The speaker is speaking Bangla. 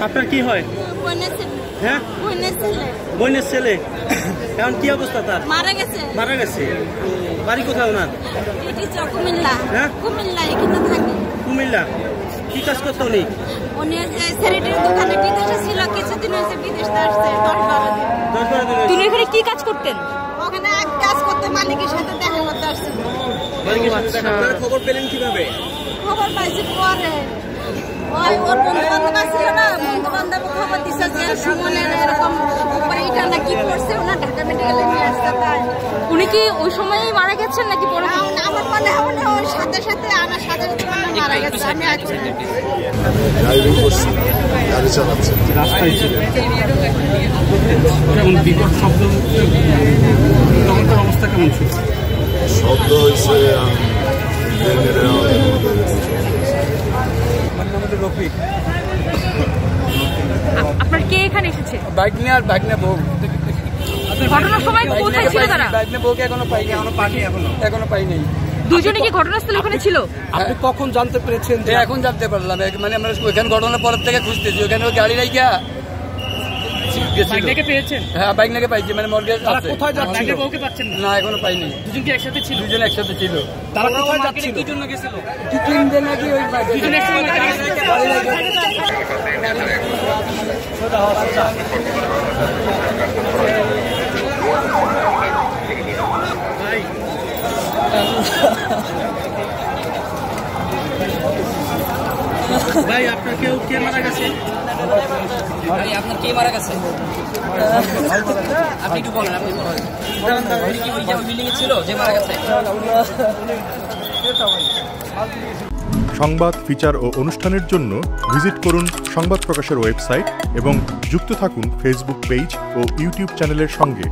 আপনার কি হয়? হ্যাঁ, বোনের ছেলে। এখন কি অবস্থা তার? মারা গেছে। বাড়ি কোথায় ওনার? হ্যাঁ, কুমিল্লা। কি কাজ করতো উনি? তুমি এখানে কি কাজ করতেন? ওখানে কাজ করতে মালিকের সাথে দেখা করতে আসছি। খবর পেলেন কিভাবে? খবর পাইছি পরে ওর বন্ধু-বান্ধব ছিল না, বন্ধু-বান্ধব খবর দিচ্ছে যে সুমনের এরকম এটা নাকি পড়ছে, ওনার ঢাকা মেডিকেলে নিয়ে আসছে। তাই উনি কি ওই সময়ই মারা গেছেন নাকি পরে? আমার মনে হয় ওর সাথে সাথে আনার সাথে মারা গেছে। আমি ড্রাইভিং করছি, গাড়ি চালাচ্ছি, রাস্তায় ছিল। কেমন বিকট শব্দ, তখন তার অবস্থা কেমন ছিল? শব্দ হয়েছে আপনার কে এখানে এসেছে? বাইক নিয়ে আর বাইক নিয়ে বউ। ঘটনার সময় কোথায় ছিল তারা? বাইক নিয়ে বউকে এখনো পাইনি। দুজনে কি ঘটনাস্থলে ওখানে ছিল? আপনি কখন জানতে পেরেছেন? এখন জানতে পারলাম, মানে আমরা ওইখানে ঘটনার পরের থেকে খুঁজতেছি, ওখানে ওই গাড়ি রাইখা পেয়েছেন? হ্যাঁ, বাইক নিয়ে পাইছি, মানে মর্গে আছে। কোথায় যাচ্ছিল? বউকে পাচ্ছেন না, এখনো পাইনি। দুজন কি একসাথে ছিল? দুজন একসাথে ছিল। তারা কোথায় যাচ্ছিল? কি জন্য গেছিল? কি কিনবে নাকি ওই বাইক? দুজন একসাথে ভাই, আপনার কে মারা গেছে? আপনার কে মারা গেছে? আপনি একটু বলেন, আপনি কি ওই বিল্ডিং এ ছিল যে মারা গেছে? সংবাদ, ফিচার ও অনুষ্ঠানের জন্য ভিজিট করুন সংবাদ প্রকাশের ওয়েবসাইট এবং যুক্ত থাকুন ফেসবুক পেজ ও ইউটিউব চ্যানেলের সঙ্গে।